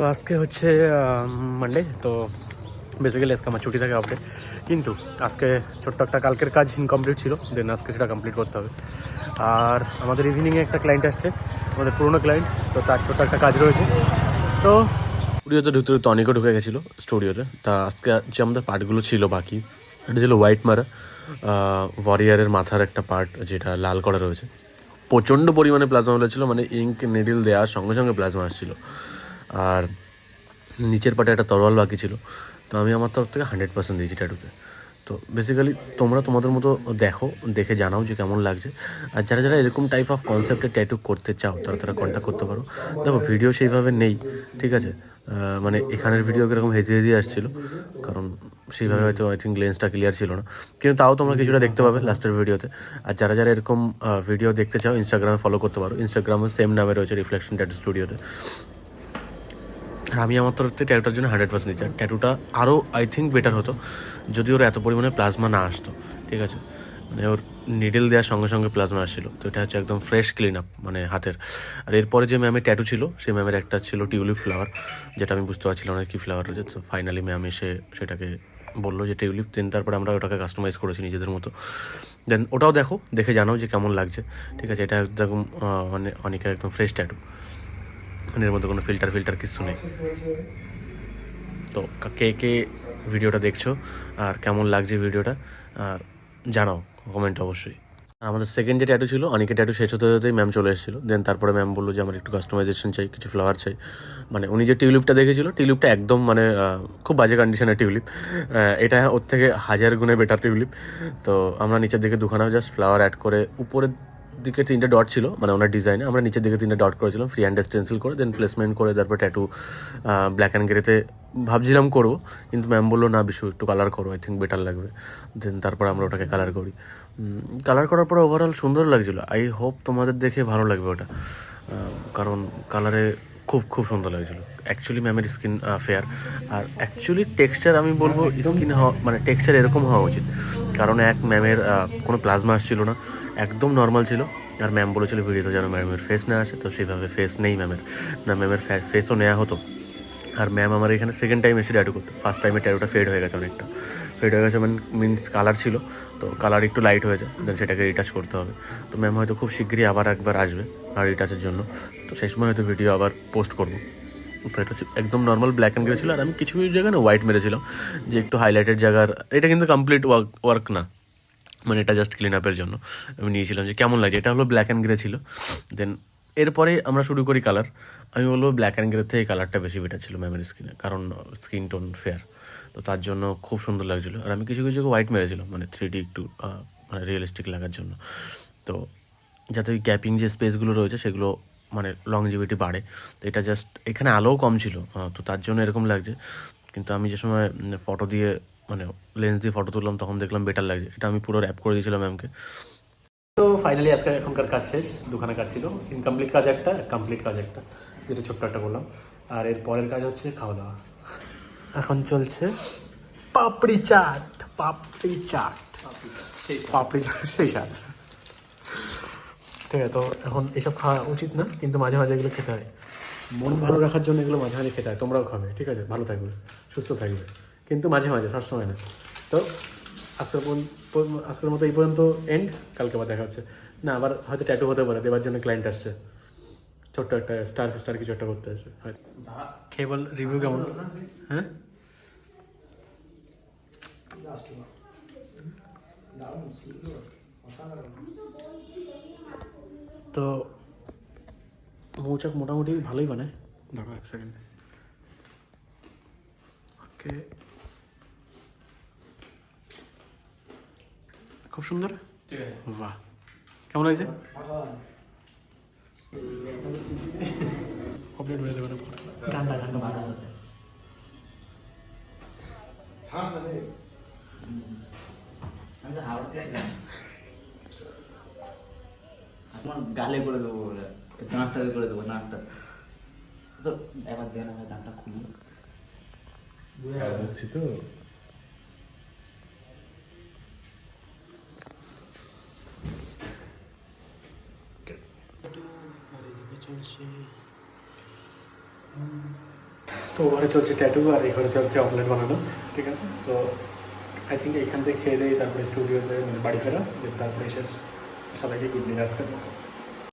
তো আজকে হচ্ছে মানডে, তো বেসিক্যালি আজকে আমার ছুটি থাকে আপডে, কিন্তু আজকে ছোট্ট একটা কালকের কাজ ইনকমপ্লিট ছিল, দেন আজকে সেটা কমপ্লিট করতে হবে। আর আমাদের ইভিনিংয়ে একটা ক্লায়েন্ট আসছে, আমাদের পুরোনো ক্লায়েন্ট, তো তার ছোট্ট একটা কাজ রয়েছে। তো স্টুডিওতে ঢুকতে ঢুকতে অনেকও ঢুকে গেছিলো স্টুডিওতে। তা আজকে যে আমাদের পার্টগুলো ছিল বাকি, এটা ছিল হোয়াইট মারা ওয়ারিয়ারের মাথার একটা পার্ট যেটা লাল করা রয়েছে। প্রচণ্ড পরিমাণে প্লাজমা হয়েছিলো, মানে ইঙ্ক নিডিল দেওয়ার সঙ্গে সঙ্গে প্লাজমা আসছিলো। আর নিচের পাটে একটা তরোয়াল বাকি ছিল, তো আমি আমার তরফ থেকে 100% দিয়েছি ট্যাটুতে। তো বেসিক্যালি তোমরা তোমাদের মতো দেখো, দেখে জানাও যে কেমন লাগছে। আর যারা যারা এরকম টাইপ অফ কনসেপ্টে ট্যাটু করতে চাও তারা কন্ট্যাক্ট করতে পারো। দেখো ভিডিও সেইভাবে নেই, ঠিক আছে, মানে এখানের ভিডিও কীরকম হেজি হেজি আসছিলো, কারণ সেইভাবে হয়তো আই থিঙ্ক লেন্সটা ক্লিয়ার ছিল না, কিন্তু তাও তোমরা কিছুটা দেখতে পাবে লাস্টের ভিডিওতে। আর যারা যারা এরকম ভিডিও দেখতে চাও ইনস্টাগ্রামে ফলো করতে পারো, ইনস্টাগ্রামে সেম নামে রয়েছে রিফ্লেকশন ট্যাটু স্টুডিওতে। আর আমি আমার তরফ থেকে ট্যাটুটার জন্য 100% দিচ্ছি। আর ট্যাটুটা আরও আই থিঙ্ক বেটার হতো যদি ওর এত পরিমাণে প্লাজমা না আসতো, ঠিক আছে, মানে ওর নিডেল দেওয়ার সঙ্গে সঙ্গে প্লাজমা আসছিলো। তো এটা হচ্ছে একদম ফ্রেশ ক্লিন আপ মানে হাতের। আর এরপরে যে ম্যামের ট্যাটু ছিল সেই ম্যামের একটা ছিল টিউলিপ ফ্লাওয়ার, যেটা আমি বুঝতে পারছিলাম না কী ফ্লাওয়ার রয়েছে। তো ফাইনালি ম্যাম এসে সেটাকে বললো যে টিউলিপ, দেন তারপরে আমরা ওটাকে কাস্টমাইজ করেছি নিজেদের মতো। দেন ওটাও দেখো, দেখে জানাও যে কেমন লাগছে, ঠিক আছে। এটা একদম মানে অনেকের একদম ফ্রেশ ট্যাটু, মানে এর মধ্যে কোনো ফিল্টার কিছু নেই। তো কে কে ভিডিওটা দেখছো আর কেমন লাগছে ভিডিওটা, আর জানাও কমেন্ট অবশ্যই। আর আমাদের সেকেন্ড যে ট্যাটু ছিল, অনেকে ট্যাটু শেষ হতে হতেই ম্যাম চলে এসেছিলো। দেন তারপরে ম্যাম বললো যে আমার একটু কাস্টমাইজেশন চাই, কিছু ফ্লাওয়ার চাই। মানে উনি যে টিউলিপটা দেখেছিল, টিউলিপটা একদম মানে খুব বাজে কন্ডিশনের টিউলিপ, এটা ওর থেকে 1000 গুণে বেটার টিউলিপ। তো আমরা নিচের দিকে দুখানা জাস্ট ফ্লাওয়ার অ্যাড করে, উপরের দিকে 3টে ডট ছিল মানে ওনার ডিজাইনে, আমরা নিচের দিকে 3টে ডট করেছিলাম ফ্রি হ্যান্ড স্টেন্সিল করে, দেন প্লেসমেন্ট করে তারপর ট্যাটু ব্ল্যাক অ্যান্ড গ্রেতে ভাবছিলাম করবো, কিন্তু ম্যাম বললো না বিশু একটু কালার করো, আই থিঙ্ক বেটার লাগবে। দেন তারপর আমরা ওটাকে কালার করি। কালার করার পরে ওভারঅল সুন্দর লাগছিলো। আই হোপ তোমাদের দেখে ভালো লাগবে ওটা, কারণ কালারে খুব খুব সুন্দর লাগছিলো। অ্যাকচুয়ালি ম্যামের স্কিন ফেয়ার, আর অ্যাকচুয়ালি টেক্সচার আমি বলবো স্কিন হওয়া মানে টেক্সচার এরকম হওয়া উচিত, কারণ ম্যামের কোনো প্লাজমা আসছিলো না, একদম নর্মাল ছিল। আর ম্যাম বলেছিল ভিডিওতে যেন ম্যামের ফেস না আসে, তো সেইভাবে ফেস নেই ম্যামের, না ম্যামের ফেসও নেওয়া হতো। আর ম্যাম আমার এখানে সেকেন্ড টাইম এসে ট্যাটু করতে, ফার্স্ট টাইমে ট্যাটুটা ফেড হয়ে গেছে, অনেকটা ফেড হয়ে গেছে, মিনস কালার ছিল, তো কালার একটু লাইট হয়ে যায়, দেন সেটাকে রিটাচ করতে হবে। তো ম্যাম হয়তো খুব শীঘ্রই আবার একবার আসবে আর রিটাচের জন্য, তো সেই সময় হয়তো ভিডিও আবার পোস্ট করবো। তো এটা একদম নর্মাল ব্ল্যাক অ্যান্ড গ্রে ছিল। আর আমি কিছু কিছু জায়গায় না হোয়াইট মেরেছিলাম, যে একটু হাইলাইটেড জায়গার। এটা কিন্তু কমপ্লিট ওয়ার্ক না, মানে এটা জাস্ট ক্লিন আপের জন্য আমি নিয়েছিলাম যে কেমন লাগে। এটা হলো ব্ল্যাক অ্যান্ড গ্রে ছিল। দেন এরপরে আমরা শুরু করি কালার। আমি বলবো ব্ল্যাক অ্যান্ড গ্রে থেকে কালারটা বেশি বেটার ছিল ম্যামের স্কিনে, কারণ স্কিন টোন ফেয়ার, তো তার জন্য খুব সুন্দর লাগছিলো। আর আমি কিছু কিছু হোয়াইট মেরেছিলাম, মানে 3D একটু মানে রিয়েলিস্টিক লাগার জন্য, তো যাতে ওই গ্যাপিং যে স্পেসগুলো রয়েছে সেগুলো মানে লংজিভিটি বাড়ে। তো এটা জাস্ট এখানে আলোও কম ছিল, তো তার জন্য এরকম লাগছে। কিন্তু আমি যে সময় ফটো দিয়ে মানে লেন্স দিয়ে ফটো তুললাম তখন দেখলাম বেটার লাগছে। এটা আমি পুরো র্যাপ করে দিয়েছিলাম ম্যামকে। তো ফাইনালি আজকে এখনকার কাজ শেষ, দুখানা কাজ ছিল, ইনকমপ্লিট কাজ একটা, কমপ্লিট কাজ একটা, যেটা ছোট্ট একটা বললাম। আর এর পরের কাজ হচ্ছে খাওয়া দাওয়া। এখন চলছে পাপড়ি চাট, পাপড়ি চাট, পাপড়ি চাট সেই স্বাদ। ঠিক আছে, তো এখন এসব খাওয়া উচিত না, কিন্তু মাঝে মাঝে এগুলো খেতে হয়, মন ভালো রাখার জন্য এগুলো মাঝে মাঝে খেতে হয়। তোমরাও খাবে, ঠিক আছে, ভালো থাকবে, সুস্থ থাকবে, কিন্তু মাঝে মাঝে, সবসময় না। তো আজকের মতো এই পর্যন্ত এন্ড, কালকে আবার দেখা হচ্ছে। না আবার হয়তো ট্যাটু হতে পারে, দেওয়ার জন্য ক্লায়েন্ট আসছে, ছোট্ট একটা স্টার কিছু একটা করতে আসবে হয়তো। খেয়ে বল রিভিউ কেমন? হ্যাঁ তো মৌচাক মোটামুটি ভালোই বানায়। দাঁড়াও এক সেকেন্ড। ওকে, খুব সুন্দর, বাহ, কেমন লাগছে? কমপ্লিট হয়ে যাবে না, গানটা ভালো আছে। আমার গালে করে দেবো, নাকটা করে দেবো, নাকটা তো এবার দেন, আমার নাকটা খুলি বলছি তো। চলছে তো ঘরে চলছে ট্যাটু আর এই ঘরে চলছে অমলেট বানানো, ঠিক আছে। তো আই থিঙ্ক এইখান থেকে খেয়ে দেয় তারপরে স্টুডিওতে মানে বাড়ি ফেরা, তারপরে শেষ। সবাইকে গুড নাইট আজকের মতো।